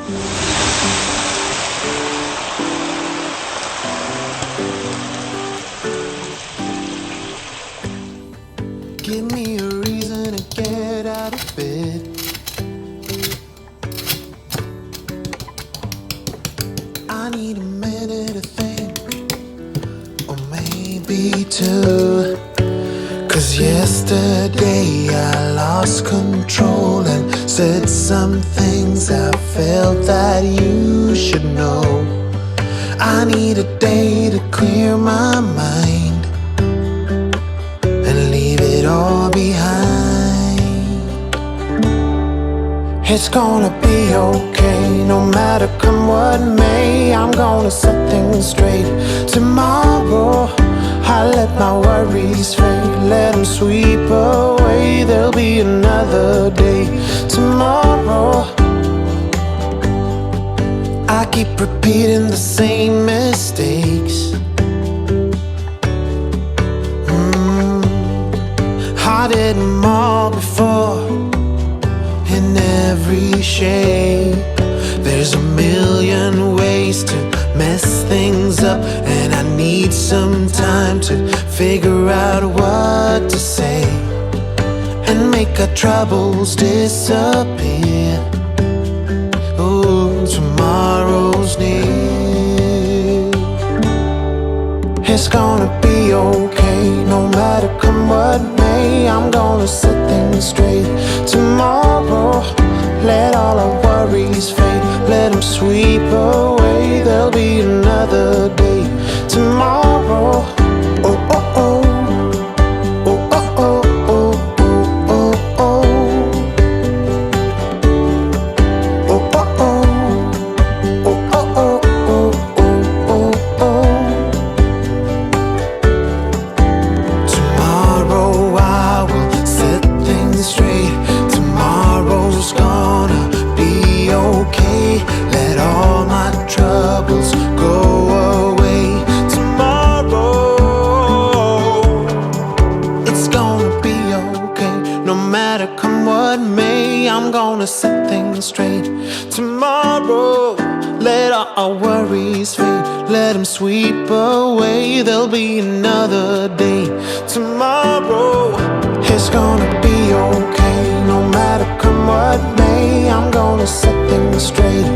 Give me a reason to get out of bed. I need a minute to think, or maybe two. 'Cause yesterday I lost control and said some things I felt that you should know. I need a day to clear my mind and leave it all behind. It's gonna be okay, no matter come what may. I'm gonna set things straight. Tomorrow I let my worries fade, let them sweep away. There'll be another day tomorrow. I keep repeating the same mistakes. I did them all before, in every shape. There's a million ways to mess things up, and I need some time to figure out what to say and make our troubles disappear. Oh, tomorrow's near. It's gonna be okay, no matter come what may. I'm gonna set things straight tomorrow. Let all our worries fade, let them sweep away. There'll be another day tomorrow. Oh, oh, oh. Oh, oh, oh, oh, oh, oh, oh. Oh, oh, oh. Oh, oh, oh, oh, oh, oh, oh. Tomorrow I will set things straight. Tomorrow's gonna be okay. Let all my troubles go away. Tomorrow it's gonna be okay, no matter come what may. I'm gonna set things straight tomorrow. Let all our worries fade, let them sweep away. There'll be another day tomorrow. It's gonna be okay, no matter come what may. I'm gonna set things straight